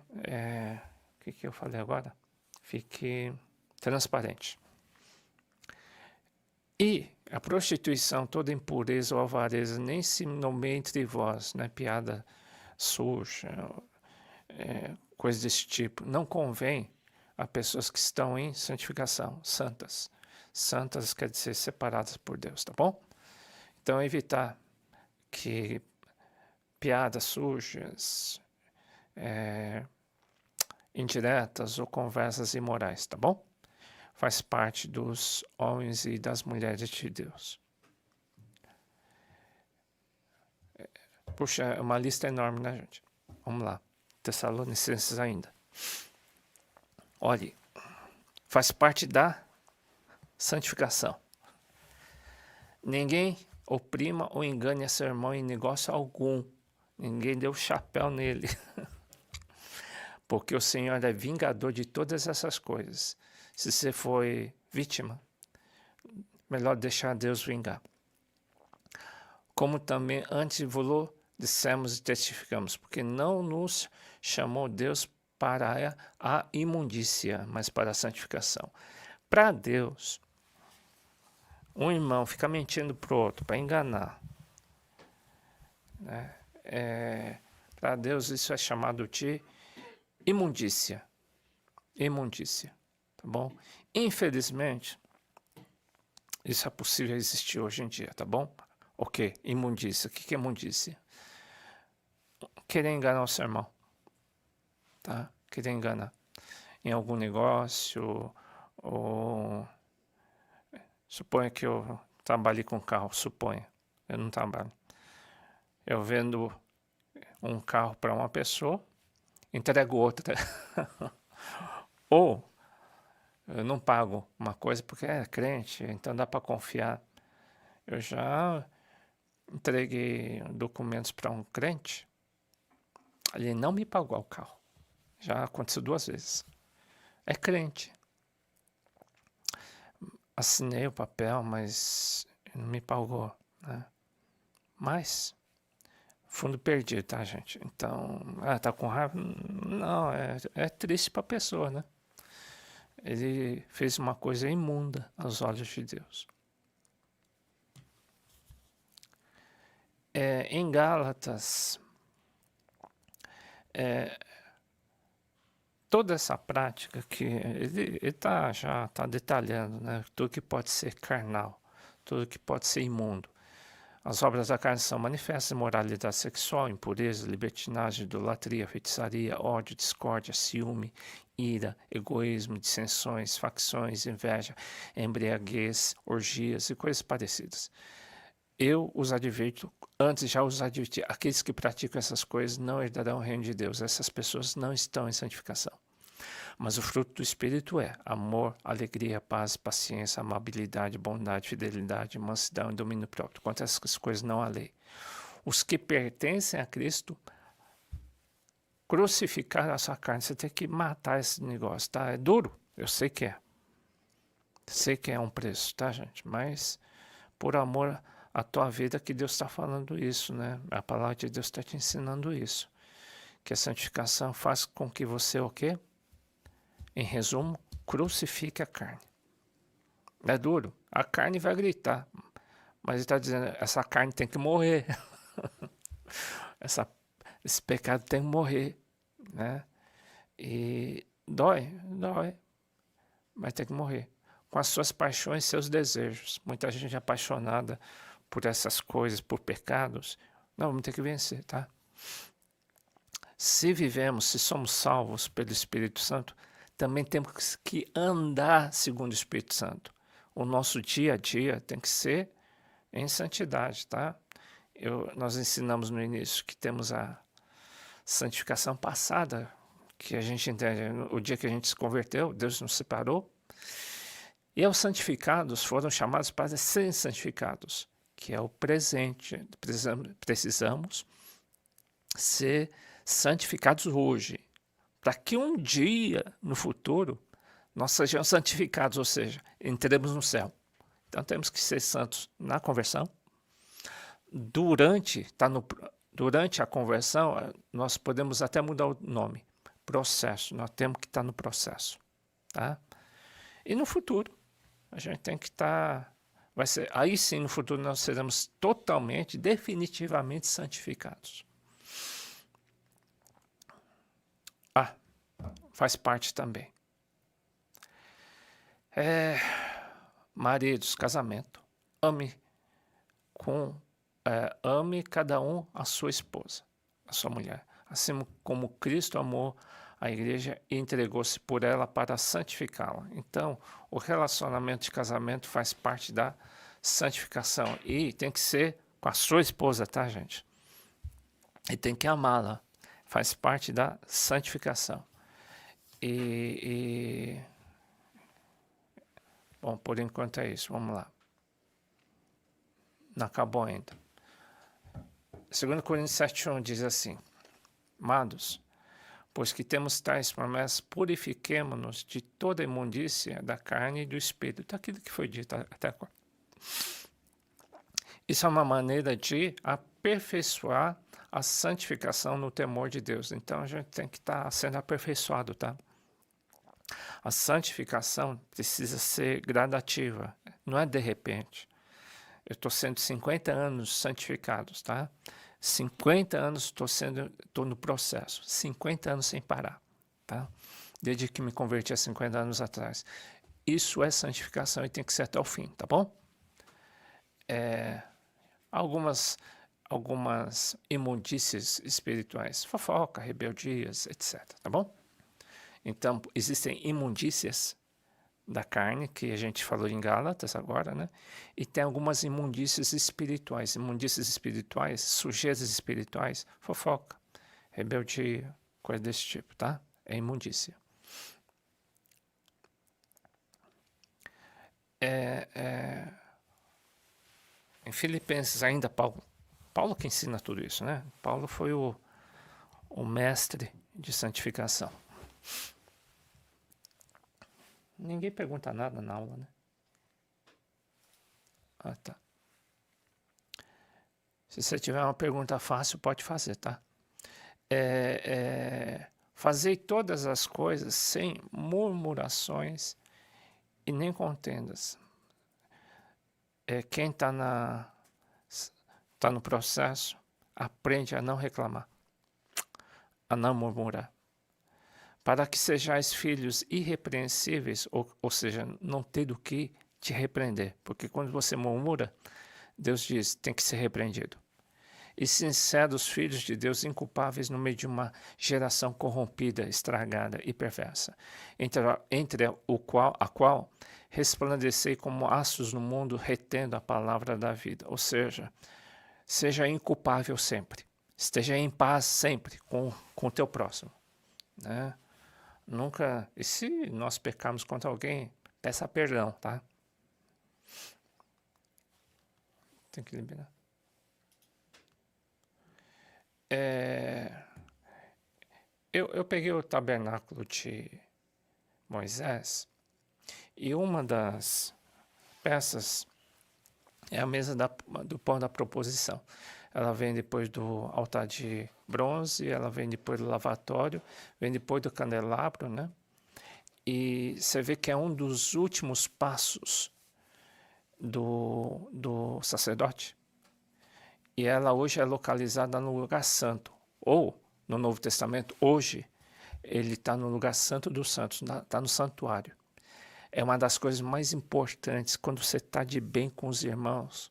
O que eu falei agora? Fique transparente. E a prostituição, toda impureza ou avareza, nem se nomeia entre vós, né? Piada suja, coisas desse tipo. Não convém a pessoas que estão em santificação, santas. Santas quer dizer separadas por Deus, tá bom? Então, evitar que piadas sujas, indiretas ou conversas imorais, tá bom? Faz parte dos homens e das mulheres de Deus. Puxa, é uma lista enorme, né, gente? Vamos lá. Tessalonicenses ainda. Olhe, faz parte da santificação. Ninguém oprima ou engane a seu irmão em negócio algum. Ninguém deu chapéu nele. Porque o Senhor é vingador de todas essas coisas. Se você foi vítima, melhor deixar Deus vingar. Como também antes vos dissemos e testificamos, porque não nos chamou Deus para a imundícia, mas para a santificação. Para Deus, um irmão ficar mentindo para o outro, para enganar, né? Para Deus isso é chamado de imundícia. Imundícia, tá bom? Infelizmente, isso é possível existir hoje em dia, tá bom? Ok, imundícia. O que é imundícia? Querer enganar o seu irmão, tá? Querer enganar em algum negócio, ou suponha que eu trabalhe com carro, suponha, eu não trabalho. Eu vendo um carro para uma pessoa, entrego outra. Ou eu não pago uma coisa porque é crente, então dá para confiar. Eu já entreguei documentos para um crente, ele não me pagou o carro. Já aconteceu 2 vezes. É crente. Assinei o papel, mas não me pagou, né? Mas fundo perdido, tá, gente? Então, tá com raiva? Não, é triste para a pessoa, né? Ele fez uma coisa imunda aos olhos de Deus. Em Gálatas, toda essa prática que ele já está detalhando, né? Tudo que pode ser carnal, tudo que pode ser imundo. As obras da carne são manifestas: imoralidade sexual, impureza, libertinagem, idolatria, feitiçaria, ódio, discórdia, ciúme, ira, egoísmo, dissensões, facções, inveja, embriaguez, orgias e coisas parecidas. Eu os advirto, antes já os adverti, aqueles que praticam essas coisas não herdarão o reino de Deus. Essas pessoas não estão em santificação. Mas o fruto do Espírito é amor, alegria, paz, paciência, amabilidade, bondade, fidelidade, mansidão e domínio próprio. Quanto a essas coisas não há lei. Os que pertencem a Cristo crucificaram a sua carne. Você tem que matar esse negócio, tá? É duro, eu sei que é. Sei que é um preço, tá, gente? Mas por amor à tua vida que Deus está falando isso, né? A palavra de Deus está te ensinando isso. Que a santificação faz com que você o quê? Em resumo, crucifique a carne. É duro. A carne vai gritar. Mas ele está dizendo, essa carne tem que morrer. Esse pecado tem que morrer. Né? E dói. Mas tem que morrer. Com as suas paixões e seus desejos. Muita gente é apaixonada por essas coisas, por pecados. Não, vamos ter que vencer, tá? Se vivemos, se somos salvos pelo Espírito Santo, também temos que andar segundo o Espírito Santo. O nosso dia a dia tem que ser em santidade, tá? Nós ensinamos no início que temos a santificação passada, que a gente entende, o dia que a gente se converteu, Deus nos separou. E os santificados foram chamados para serem santificados, que é o presente. Precisamos ser santificados hoje, para que um dia, no futuro, nós sejamos santificados, ou seja, entremos no céu. Então temos que ser santos na conversão. Durante a conversão, nós podemos até mudar o nome. Processo, nós temos que estar no processo. Tá? E no futuro, a gente tem que estar... aí sim, no futuro, nós seremos totalmente, definitivamente santificados. Faz parte também. Maridos, casamento. Ame cada um a sua esposa, a sua mulher. Assim como Cristo amou a igreja e entregou-se por ela para santificá-la. Então, o relacionamento de casamento faz parte da santificação. E tem que ser com a sua esposa, tá, gente? E tem que amá-la. Faz parte da santificação. Bom, por enquanto é isso. Vamos lá. Não acabou ainda. 2 Coríntios 7:1 diz assim: Amados, pois que temos tais promessas, purifiquemo-nos de toda imundícia da carne e do espírito. Aquilo que foi dito até agora. Isso é uma maneira de aperfeiçoar a santificação no temor de Deus. Então a gente tem que estar sendo aperfeiçoado, tá? A santificação precisa ser gradativa, não é de repente. Eu estou sendo 50 anos santificados, tá? 50 anos estou no processo, 50 anos sem parar, tá? Desde que me converti há 50 anos atrás. Isso é santificação e tem que ser até o fim, tá bom? Algumas imundícies espirituais, fofoca, rebeldias, etc, tá bom? Então, existem imundícias da carne, que a gente falou em Gálatas agora, né? E tem algumas imundícias espirituais. Imundícias espirituais, sujeiras espirituais, fofoca, rebeldia, coisa desse tipo, tá? É imundícia. Em Filipenses, ainda Paulo que ensina tudo isso, né? Paulo foi o mestre de santificação. Ninguém pergunta nada na aula, né? Ah, tá. Se você tiver uma pergunta fácil, pode fazer, tá? Fazei todas as coisas sem murmurações e nem contendas. Quem está no processo, aprende a não reclamar, a não murmurar, para que sejais filhos irrepreensíveis, ou seja, não ter do que te repreender, porque quando você murmura, Deus diz, tem que ser repreendido. E sinceros filhos de Deus, inculpáveis no meio de uma geração corrompida, estragada e perversa, entre a qual resplandecei como astros no mundo, retendo a palavra da vida. Ou seja, seja inculpável sempre, esteja em paz sempre com o teu próximo, né? Nunca, e se nós pecarmos contra alguém, peça perdão, tá? Tem que liberar. Eu peguei o tabernáculo de Moisés e uma das peças é a mesa do pão da proposição. Ela vem depois do altar de bronze, ela vem depois do lavatório, vem depois do candelabro, né? E você vê que é um dos últimos passos do sacerdote. E ela hoje é localizada no lugar santo. Ou, no Novo Testamento, hoje, ele está no lugar santo dos santos, está no santuário. É uma das coisas mais importantes quando você está de bem com os irmãos,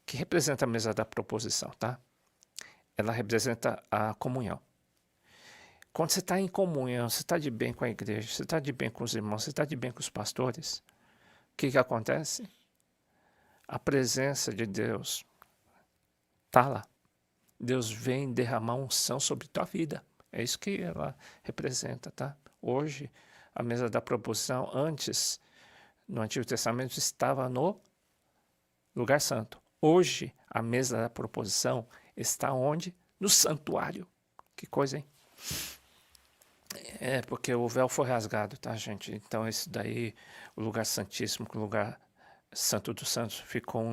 que representa a mesa da proposição, tá? Ela representa a comunhão. Quando você está em comunhão, você está de bem com a igreja, você está de bem com os irmãos, você está de bem com os pastores, o que acontece? A presença de Deus está lá. Deus vem derramar unção sobre tua vida. É isso que ela representa, tá? Hoje, a mesa da proposição, antes, no Antigo Testamento, estava no lugar santo. Hoje, a mesa da proposição está onde? No santuário. Que coisa, hein? Porque o véu foi rasgado, tá, gente? Então, esse daí, o lugar santíssimo, o lugar santo dos santos, ficou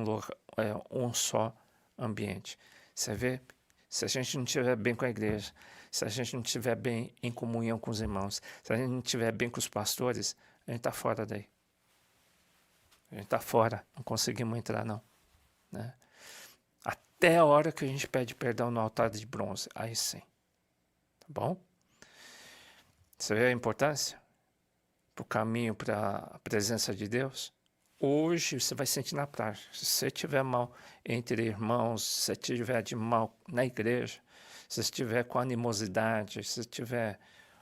um só ambiente. Você vê? Se a gente não estiver bem com a igreja, se a gente não estiver bem em comunhão com os irmãos, se a gente não estiver bem com os pastores, a gente está fora daí. A gente está fora, não conseguimos entrar, não. Né? Até a hora que a gente pede perdão no altar de bronze, aí sim. Tá bom? Você vê a importância? Para o caminho, para a presença de Deus? Hoje você vai sentir na prática. Se você estiver mal entre irmãos, se você estiver de mal na igreja, se você estiver com animosidade, se você estiver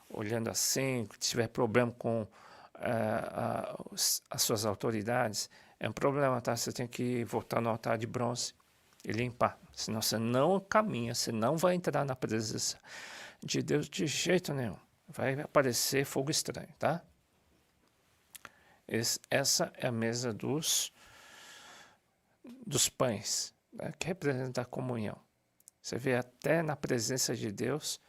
olhando assim, se tiver problema com as suas autoridades, é um problema, tá? Você tem que voltar no altar de bronze e limpar. Senão você não caminha, você não vai entrar na presença de Deus de jeito nenhum. vai aparecer fogo estranho, tá? Essa é a mesa dos pães, né, que representa a comunhão. Você vê até na presença de Deus,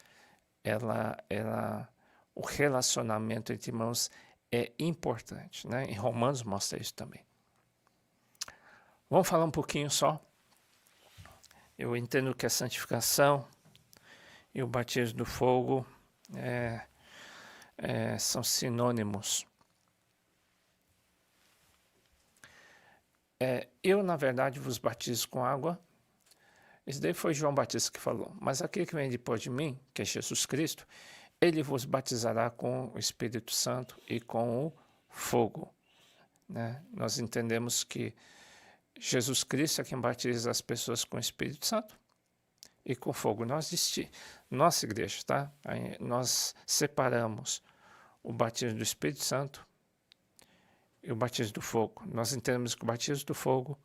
o relacionamento entre irmãos é importante, né? Em Romanos mostra isso também. Vamos falar um pouquinho só. Eu entendo que a santificação e o batismo do fogo são sinônimos. Eu, na verdade, vos batizo com água. Isso daí foi João Batista que falou. Mas aquele que vem depois de mim, que é Jesus Cristo, ele vos batizará com o Espírito Santo e com o fogo. Né? Nós entendemos que Jesus Cristo é quem batiza as pessoas com o Espírito Santo e com fogo. Nossa igreja, tá? Aí nós separamos o batismo do Espírito Santo e o batismo do fogo. Nós entendemos que o batismo do fogo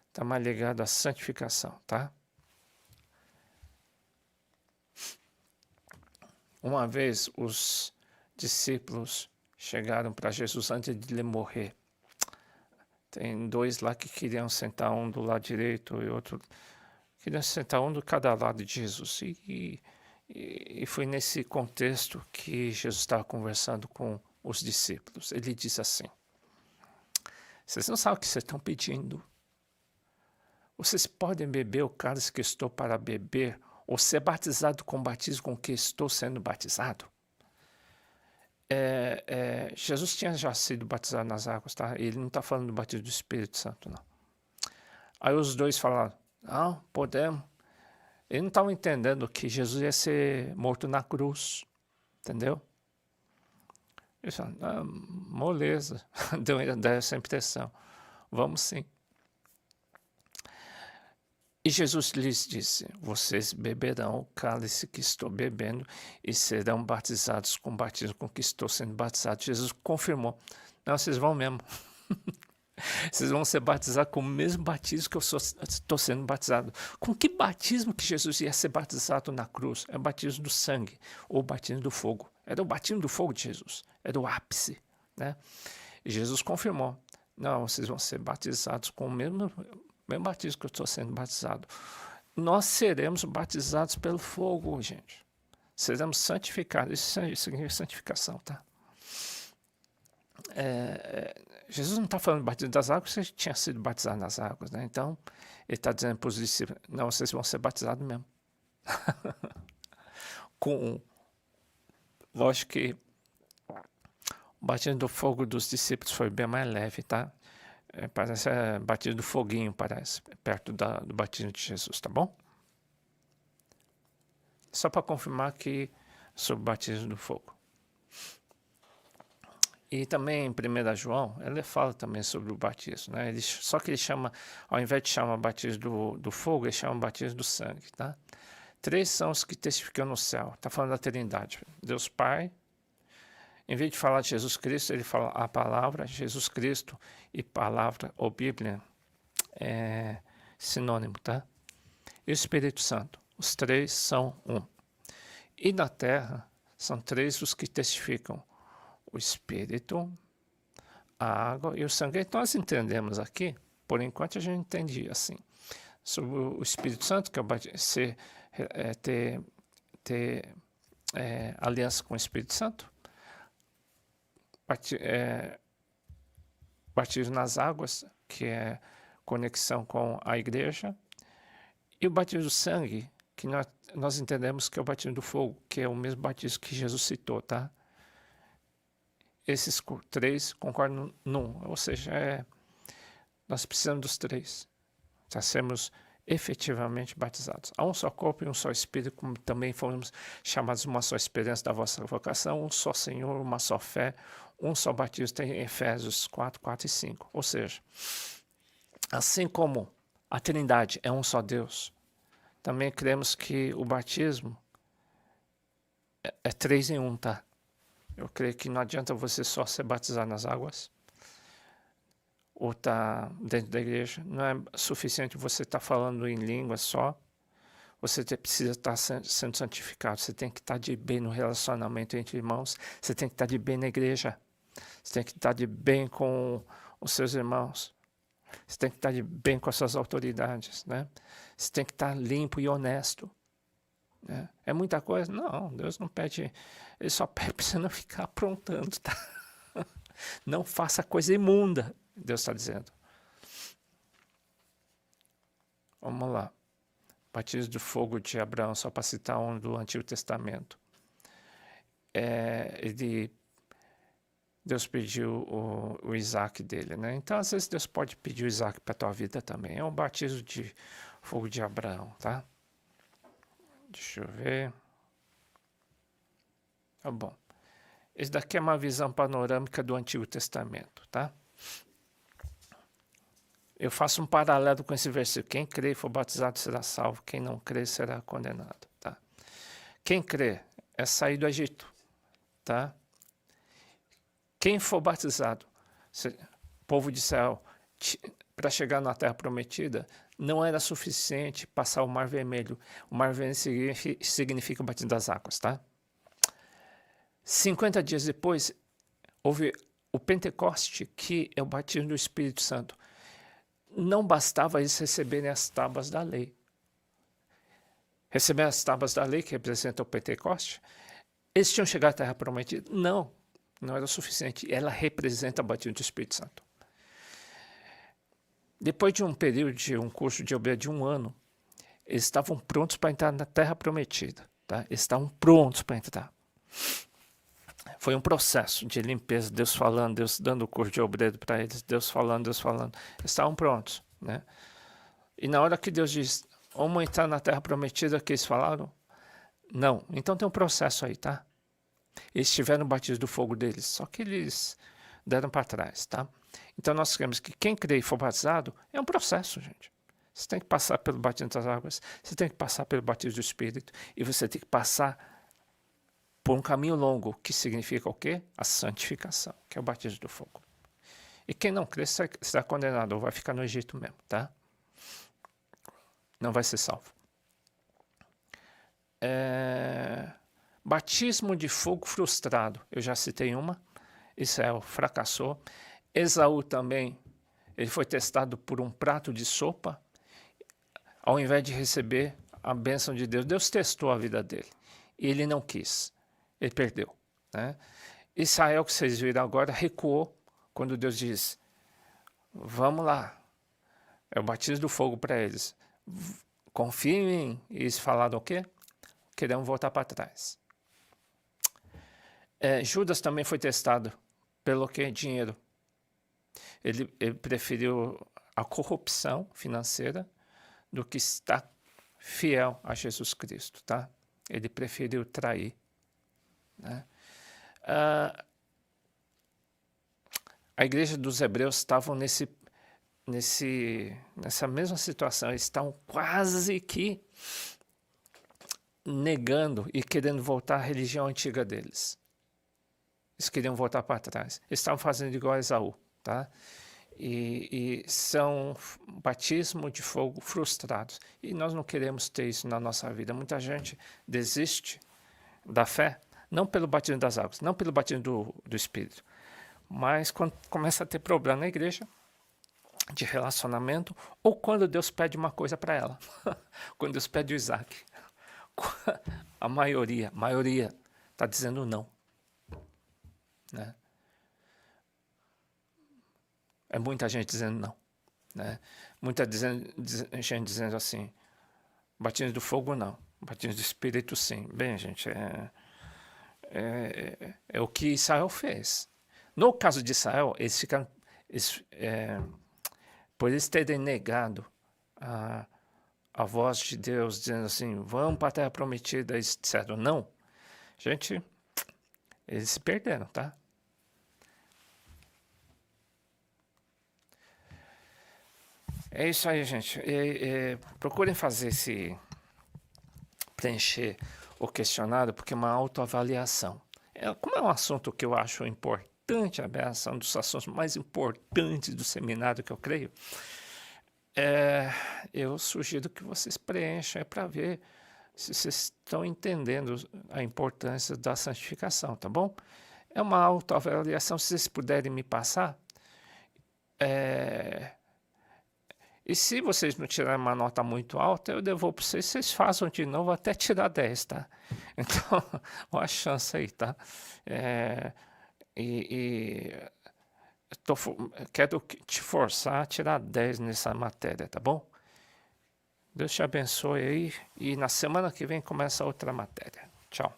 está mais ligado à santificação, tá? Uma vez os discípulos chegaram para Jesus antes de ele morrer. Tem dois lá que queriam sentar um do lado direito e outro queriam sentar um de cada lado de Jesus. E foi nesse contexto que Jesus estava conversando com os discípulos. Ele disse assim: vocês não sabem o que vocês estão pedindo. Vocês podem beber o cálice que estou para beber, ou ser batizado com o batismo com que estou sendo batizado? Jesus tinha já sido batizado nas águas, tá? Ele não está falando do batismo do Espírito Santo, não. Aí os dois falaram: não, podemos. Eles não estavam entendendo que Jesus ia ser morto na cruz, entendeu? Eles falaram: moleza, deu essa impressão. Vamos sim. E Jesus lhes disse: vocês beberão o cálice que estou bebendo e serão batizados com o batismo com que estou sendo batizado. Jesus confirmou: não, vocês vão mesmo. Vocês vão ser batizados com o mesmo batismo que eu estou sendo batizado. Com que batismo que Jesus ia ser batizado na cruz? É o batismo do sangue ou o batismo do fogo. Era o batismo do fogo de Jesus. Era o ápice, né? E Jesus confirmou: não, vocês vão ser batizados com o mesmo batismo que eu estou sendo batizado. Nós seremos batizados pelo fogo, gente. Seremos santificados. Isso é santificação, tá? Jesus não está falando de batismo das águas, você tinha sido batizado nas águas, né? Então, ele está dizendo para os discípulos: não, vocês vão ser batizados mesmo. Lógico que o batismo do fogo dos discípulos foi bem mais leve, tá? Parece batismo do foguinho, parece, perto do batismo de Jesus, tá bom? Só para confirmar que sobre o batismo do fogo. E também em 1 João, ele fala também sobre o batismo, né? Só que ele chama, ao invés de chamar batismo do fogo, ele chama batismo do sangue, tá? 3 são os que testificam no céu. Está falando da Trindade. Deus Pai. Em vez de falar de Jesus Cristo, ele fala a palavra, Jesus Cristo e palavra ou Bíblia é sinônimo, tá? E o Espírito Santo. Os 3 são um. E na terra, são 3 os que testificam: o Espírito, a água e o sangue. Então nós entendemos aqui, por enquanto a gente entende assim, sobre o Espírito Santo, que é ter aliança com o Espírito Santo, batismo nas águas, que é conexão com a igreja, e o batismo do sangue, que nós entendemos que é o batismo do fogo, que é o mesmo batismo que Jesus citou, tá? Esses 3 concordam num, ou seja, nós precisamos dos 3 para sermos efetivamente batizados. Há um só corpo e um só Espírito, como também fomos chamados uma só esperança da vossa vocação, um só Senhor, uma só fé, um só batismo, tem Efésios 4, 4 e 5. Ou seja, assim como a Trindade é um só Deus, também cremos que o batismo é 3 em 1, tá? Eu creio que não adianta você só ser batizado nas águas ou estar dentro da igreja. Não é suficiente você estar falando em língua só. precisa estar sendo santificado, você tem que estar de bem no relacionamento entre irmãos, você tem que estar de bem na igreja, você tem que estar de bem com os seus irmãos, você tem que estar de bem com as suas autoridades, né? Você tem que estar limpo e honesto. Né? É muita coisa? Não, Deus não pede, Ele só pede para você não ficar aprontando, tá? Não faça coisa imunda, Deus está dizendo. Vamos lá. Batismo de fogo de Abraão, só para citar um do Antigo Testamento. Deus pediu o Isaac dele, né? Então, às vezes, Deus pode pedir o Isaac para a tua vida também. É um batismo de fogo de Abraão, tá? Deixa eu ver. Tá bom. Esse daqui é uma visão panorâmica do Antigo Testamento, tá? Eu faço um paralelo com esse versículo. Quem crê e for batizado será salvo, quem não crê será condenado, tá? Quem crê é sair do Egito, tá? Quem for batizado, povo de Israel, para chegar na Terra Prometida, não era suficiente passar o Mar Vermelho. O Mar Vermelho significa o batismo das águas, tá? 50 dias depois, houve o Pentecoste, que é o batismo do Espírito Santo. Não bastava eles receberem as tábuas da lei. Receber as tábuas da lei, que representam o Pentecoste, eles tinham chegado à Terra Prometida? Não, não era o suficiente. Ela representa o batismo do Espírito Santo. Depois de um período de um curso de obreiro de 1 ano, eles estavam prontos para entrar na Terra Prometida. Tá? Eles estavam prontos para entrar. Foi um processo de limpeza, Deus falando, Deus dando o curso de obreiro para eles, Deus falando. Eles estavam prontos, né? E na hora que Deus diz, vamos entrar na Terra Prometida, que eles falaram? Não. Então tem um processo aí, tá? Eles tiveram o batismo do fogo deles, só que eles deram para trás, tá? Então nós queremos que quem crê e for batizado é um processo, gente. Você tem que passar pelo batismo das águas, você tem que passar pelo batismo do Espírito, e você tem que passar por um caminho longo, que significa o quê? A santificação, que é o batismo do fogo. E quem não crê será condenado, ou vai ficar no Egito mesmo, tá? Não vai ser salvo. Batismo de fogo frustrado. Eu já citei uma. Israel fracassou. Esaú também, ele foi testado por um prato de sopa. Ao invés de receber a bênção de Deus, Deus testou a vida dele. E ele não quis. Ele perdeu, né? Israel, que vocês viram agora, recuou quando Deus diz, vamos lá, é o batismo do fogo para eles. Confiem em mim. E eles falaram o quê? Queremos voltar para trás. Judas também foi testado pelo quê? Dinheiro. Ele preferiu a corrupção financeira do que estar fiel a Jesus Cristo, tá? Ele preferiu trair. Né? A igreja dos hebreus estavam nessa mesma situação, eles estavam quase que negando e querendo voltar à religião antiga deles. Eles queriam voltar para trás. Eles estavam fazendo igual a Esaú, tá? E são batismo de fogo frustrados. E nós não queremos ter isso na nossa vida. Muita gente desiste da fé, não pelo batismo das águas, não pelo batismo do Espírito, mas quando começa a ter problema na igreja, de relacionamento, ou quando Deus pede uma coisa para ela. Quando Deus pede o Isaac. A maioria está dizendo não. Né? É muita gente dizendo não. Né? Muita gente dizendo assim, batismo do fogo não, batismo do Espírito sim. Bem, gente, é o que Israel fez. No caso de Israel, eles ficaram... por eles terem negado a voz de Deus, dizendo assim, vamos para a Terra Prometida, eles disseram não. Gente, eles se perderam, tá? É isso aí, gente. Procurem fazer preencher o questionário, porque é uma autoavaliação. Como é um assunto que eu acho importante, a beação dos assuntos mais importantes do seminário que eu creio, É, eu sugiro que vocês preencham para ver se vocês estão entendendo a importância da santificação, tá bom? É uma autoavaliação, se vocês puderem me passar. É, e se vocês não tirarem uma nota muito alta, eu devolvo para vocês, vocês façam de novo até tirar 10, tá? Então, olha a chance aí, tá? É, e quero te forçar a tirar 10 nessa matéria, tá bom? Deus te abençoe aí e na semana que vem começa outra matéria. Tchau.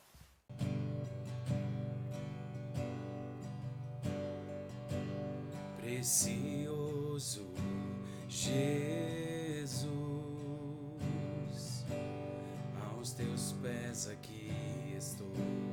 Precioso Jesus, aos teus pés aqui estou.